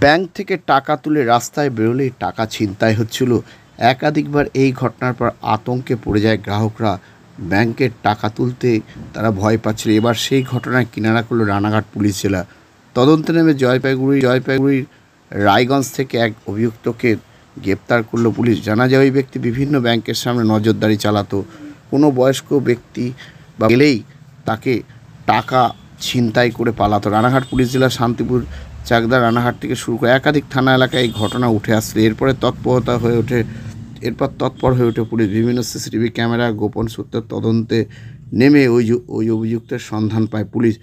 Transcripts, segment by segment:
Bank থেকে টাকা তুলে রাস্তায় বেরোলেই টাকা ছিনতাই হচ্ছিল। একাধিকবার এই ঘটনার পর আতঙ্কে পড়ে যায় গ্রাহকরা। ব্যাংকের টাকা তুলতে তারা ভয় পাচ্ছিল। এবার সেই ঘটনায় কিনারা করল রানাঘাট পুলিশ জেলা। তদন্তে নেমে জলপাইগুড়ির রায়গঞ্জ থেকে এক অভিযুক্তকে গ্রেপ্তার করল পুলিশ। জানা যায় ওই ব্যক্তি বিভিন্ন ব্যাংকের সামনে নজরদারি চালাতো। কোনো বয়স্ক ব্যক্তি বা গেলেই তাকে টাকা ছিনতাই করে পালাতো। রানাঘাট পুলিশ জেলার শান্তিপুর, চাকদা, রানাঘাট থেকে শুরু করে একাধিক থানা এলাকায় এই ঘটনা উঠে আসছে। এরপর তৎপর হয়ে ওঠে পুলিশ। বিভিন্ন সিসিটিভি ক্যামেরা গোপন সূত্রের তদন্তে নেমে ওই অভিযুক্তের সন্ধান পায় পুলিশ।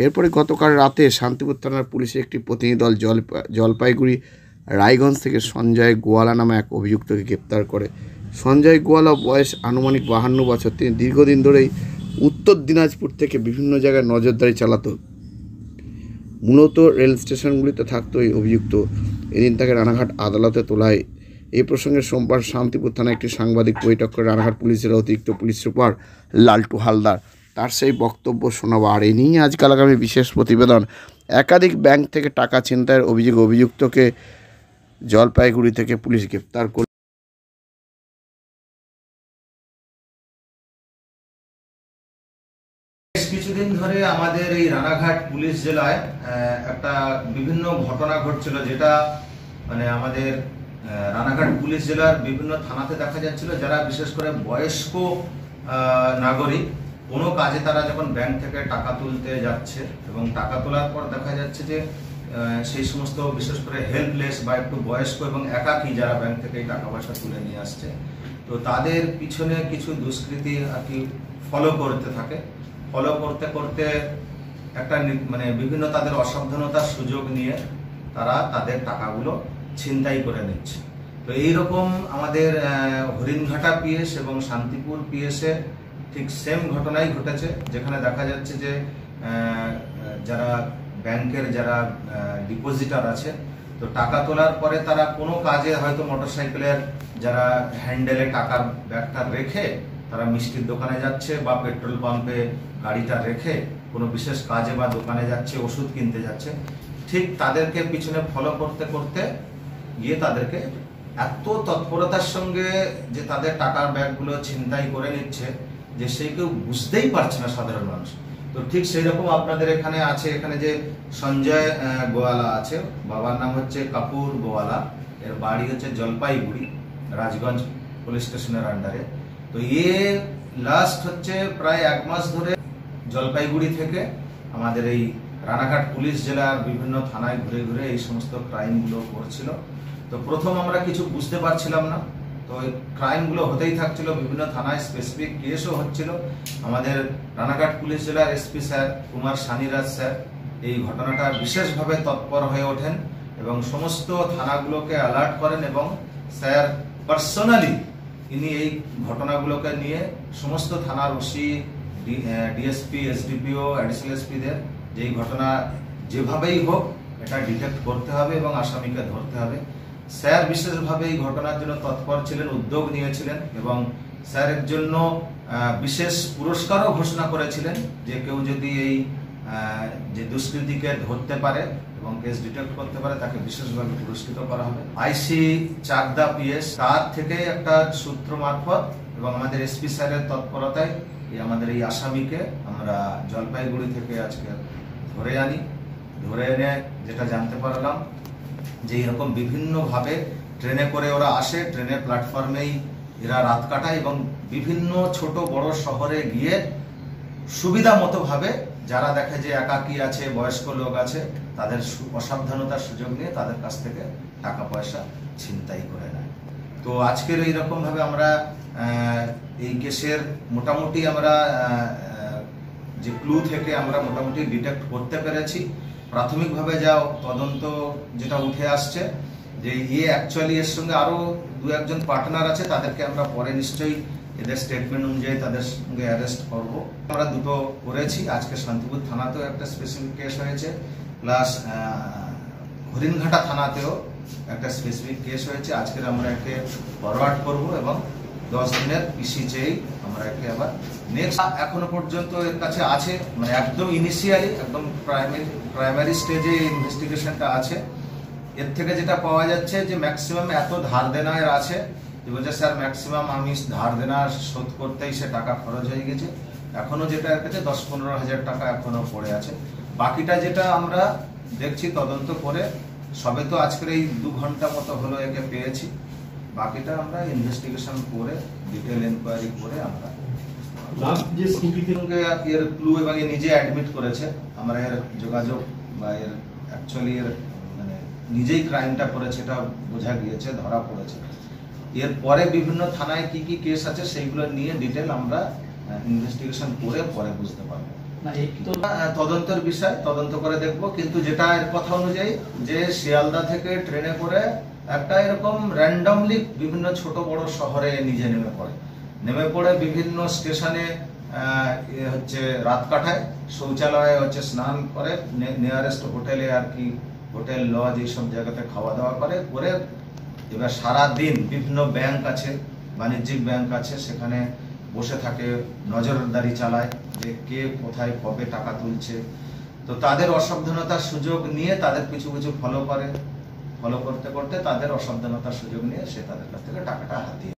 এরপরে গতকাল রাতে শান্তিপুর থানার পুলিশের একটি প্রতিনিধি দল জলপাইগুড়ি রায়গঞ্জ থেকে সঞ্জয় গোয়ালা নামে এক অভিযুক্তকে গ্রেপ্তার করে। সঞ্জয় গোয়ালা বয়স আনুমানিক 52 বছর। তিনি দীর্ঘদিন ধরেই উত্তর দিনাজপুর থেকে বিভিন্ন জায়গায় নজরদারি চালাতো। মূলত রেল স্টেশনগুলিতে থাকতো এই অভিযুক্ত। এদিন তাকে রানাঘাট আদালতে তোলা হয়। এই প্রসঙ্গে সোমবার শান্তিপুর থানায় একটি সাংবাদিক বৈঠক করে রানাঘাট পুলিশের অতিরিক্ত পুলিশ সুপার লালটু হালদার। তার সেই বক্তব্য শোনাবো। আর এই নিয়ে আজকাল আগামী বিশেষ প্রতিবেদন। একাধিক ব্যাংক থেকে টাকা ছিনতাইয়ের অভিযুক্তকে জলপাইগুড়ি থেকে পুলিশ গ্রেপ্তার করল। কিছুদিন ধরে আমাদের এই রানাঘাট পুলিশ জেলায় একটা বিভিন্ন ঘটনা ঘটছিল, যেটা মানে আমাদের রানাঘাট পুলিশ জেলার বিভিন্ন থানাতে দেখা যাচ্ছিল। যারা বিশেষ করে বয়স্ক নাগরিক কোনো কাজে তারা যখন ব্যাংক থেকে টাকা তুলতে যাচ্ছে এবং টাকা তোলার পর দেখা যাচ্ছে যে সেই সমস্ত বিশেষ করে হেল্পলেস বা একটু বয়স্ক এবং একাকী যারা ব্যাংক থেকে টাকা পয়সা তুলে নিয়ে আসছে, তো তাদের পিছনে কিছু দুষ্কৃতী আর কি ফলো করতে থাকে। ফলো করতে করতে একটা মানে বিভিন্ন তাদের অসাবধানতার সুযোগ নিয়ে তারা তাদের টাকাগুলো ছিনতাই করে নিচ্ছে। তো এইরকম আমাদের হরিণঘাটা পিএস এবং শান্তিপুর পিএসে ঠিক সেম ঘটনাই ঘটেছে, যেখানে দেখা যাচ্ছে যে যারা ব্যাংকের যারা ডিপোজিটার আছে, তো টাকা তোলার পরে তারা কোনো কাজে হয়তো মোটরসাইকেলের যারা হ্যান্ডেলে টাকার ব্যাগটা রেখে তারা মিষ্টির দোকানে যাচ্ছে বা পেট্রোল পাম্পে গাড়িটা রেখে কোনো বিশেষ কাজে বা দোকানে যাচ্ছে, ওষুধ কিনতে যাচ্ছে, ঠিক তাদেরকে পিছনে ফলো করতে করতে গিয়ে তাদেরকে এত তৎপরতার সঙ্গে যে তাদের টাকার ব্যাগগুলো ছিনতাই করে নিচ্ছে যে সে কেউ বুঝতেই পারছে না সাধারণ মানুষ। তো ঠিক সেই রকম আপনাদের এখানে আছে, এখানে যে সঞ্জয় গোয়ালা আছে, বাবার নাম হচ্ছে কাপুর গোয়ালা, এর বাড়ি হচ্ছে জলপাইগুড়ি রাজগঞ্জ পুলিশ স্টেশনের আন্ডারে। তো লাস্ট হচ্ছে প্রায় 1 মাস ধরে জলপাইগুড়ি থেকে আমাদের এই রানাঘাট পুলিশ জেলার বিভিন্ন থানায় ঘুরে ঘুরে এই সমস্ত ক্রাইমগুলো করছিল। তো প্রথম আমরা কিছু বুঝতে পারছিলাম না, তো এই ক্রাইমগুলো হতেই থাকছিল, বিভিন্ন থানায় স্পেসিফিক কেসও হচ্ছিল। আমাদের রানাঘাট পুলিশ জেলার SP sir Kumar Saniraj sir এই ঘটনাটা বিশেষভাবে তৎপর হয়ে ওঠেন এবং সমস্ত থানাগুলোকে অ্যালার্ট করেন এবং স্যার পার্সোনালি ইনি এই ঘটনাগুলোকে নিয়ে সমস্ত থানার ওসি, ডিএসপি, এসডিপিও, অ্যাডিশনাল এসপিদের যে এই ঘটনা যেভাবেই হোক এটা ডিটেক্ট করতে হবে এবং আসামিকে ধরতে হবে। স্যার বিশেষভাবে এই ঘটনার জন্য তৎপর ছিলেন, উদ্যোগ নিয়েছিলেন এবং স্যারের জন্য বিশেষ পুরস্কারও ঘোষণা করেছিলেন যে কেউ যদি এই যে দুষ্কৃতীকে ধরতে পারে এবং কেস ডিটেক্ট করতে পারে তাকে বিশেষভাবে পুরস্কৃত করা হবে। আইসি চাকদা পিএস তার থেকে একটা সূত্র মারফত এবং আমাদের এসপি স্যারের তৎপরতায় আমাদের এই আসামিকে আমরা জলপাইগুড়ি থেকে আজকে ধরে এনে যেটা জানতে পারলাম যে এরকম বিভিন্নভাবে ট্রেনে করে ওরা আসে, ট্রেনের প্ল্যাটফর্মেই এরা রাত কাটায় এবং বিভিন্ন ছোট বড় শহরে গিয়ে সুবিধা মতো ভাবে যারা দেখে যে একাকী আছে, বয়স্ক লোক আছে, তাদের অসাবধানতার সুযোগ নিয়ে তাদের কাছ থেকে টাকা পয়সা ছিনতাই করে নেয়। তো আজকের এইরকম ভাবে আমরা এই কেসের মোটামুটি আমরা যে ক্লু থেকে আমরা মোটামুটি ডিটেক্ট করতে পেরেছি। প্রাথমিকভাবে যা তদন্ত যেটা উঠে আসছে যে অ্যাকচুয়ালি এর সঙ্গে আরো 2-1 পার্টনার আছে, তাদেরকে আমরা পরে নিশ্চয়ই এদের স্টেটমেন্ট অনুযায়ী তাদের সঙ্গে অ্যারেস্ট করব। আমরা দুটো করেছি, আজকে শান্তিপুর থানাতেও একটা স্পেসিফিক কেস হয়েছে, প্লাস হরিণঘাটা থানাতেও একটা স্পেসিফিক কেস হয়েছে। আজকের আমরা একে ফরওয়ার্ড করব এবং 10 দিনের পিসি চেয়ে আমরা একে আবার নেক্সট এখনো পর্যন্ত এর কাছে আছে, মানে একদম ইনিশিয়ালি একদম প্রাইমারি স্টেজে ইনভেস্টিগেশনটা আছে। এর থেকে যেটা পাওয়া যাচ্ছে যে ম্যাক্সিমাম এত ধার দেনার আছে, যে বলছে স্যার ম্যাক্সিমাম আমি ধার দেনা শোধ করতেই সে টাকা খরচ হয়ে গেছে, এখনো যেটা এর কাছে 10-15 হাজার টাকা এখনো পড়ে আছে। বাকিটা যেটা আমরা দেখছি তদন্ত করে, সবে তো আজকের এই 2 ঘন্টা মতো হলো একে পেয়েছি, বাকিটা আমরা ইনভেস্টিগেশন করে ডিটেল এনকোয়ারি করে আমরা যে স্কুটিতে এর ক্লু এবং এ নিজে অ্যাডমিট করেছে, আমরা এর যোগাযোগ বা এর অ্যাকচুয়ালি এর মানে নিজেই ক্রাইমটা করেছে এটা বোঝা গিয়েছে, ধরা পড়েছে। এরপরে বিভিন্ন থানায় কি কি কেস আছে সেইগুলো নিয়ে ডিটেল আমরা ইনভেস্টিগেশন করে পরে বুঝতে পারবো। না এই তো তদন্তের বিষয়, তদন্ত করে দেখব। কিন্তু যেটা এর কথা অনুযায়ী যে শিয়ালদা থেকে ট্রেনে করে একটা এরকম র্যান্ডমলি বিভিন্ন ছোট বড় শহরে নিজে নেমে পড়ে বিভিন্ন স্টেশনে হচ্ছে রাত কাটায়, শৌচালয়ে হচ্ছে স্নান করে, নিয়ারেস্ট হোটেলে আর কি হোটেল লজ এইসব জায়গাতে খাওয়া দাওয়া করে এবার সারা দিন বিভিন্ন ব্যাংক আছে, বাণিজ্যিক ব্যাংক আছে, সেখানে বসে থাকে, নজরদারি চালায় যে কে কোথায় কবে টাকা তুলছে। তো তাদের অসাবধানতার সুযোগ নিয়ে তাদের পিছু ফলো করতে করতে তাদের অসাবধানতার সুযোগ নিয়ে সে তাদের কাছ থেকে টাকাটা হাতিয়ে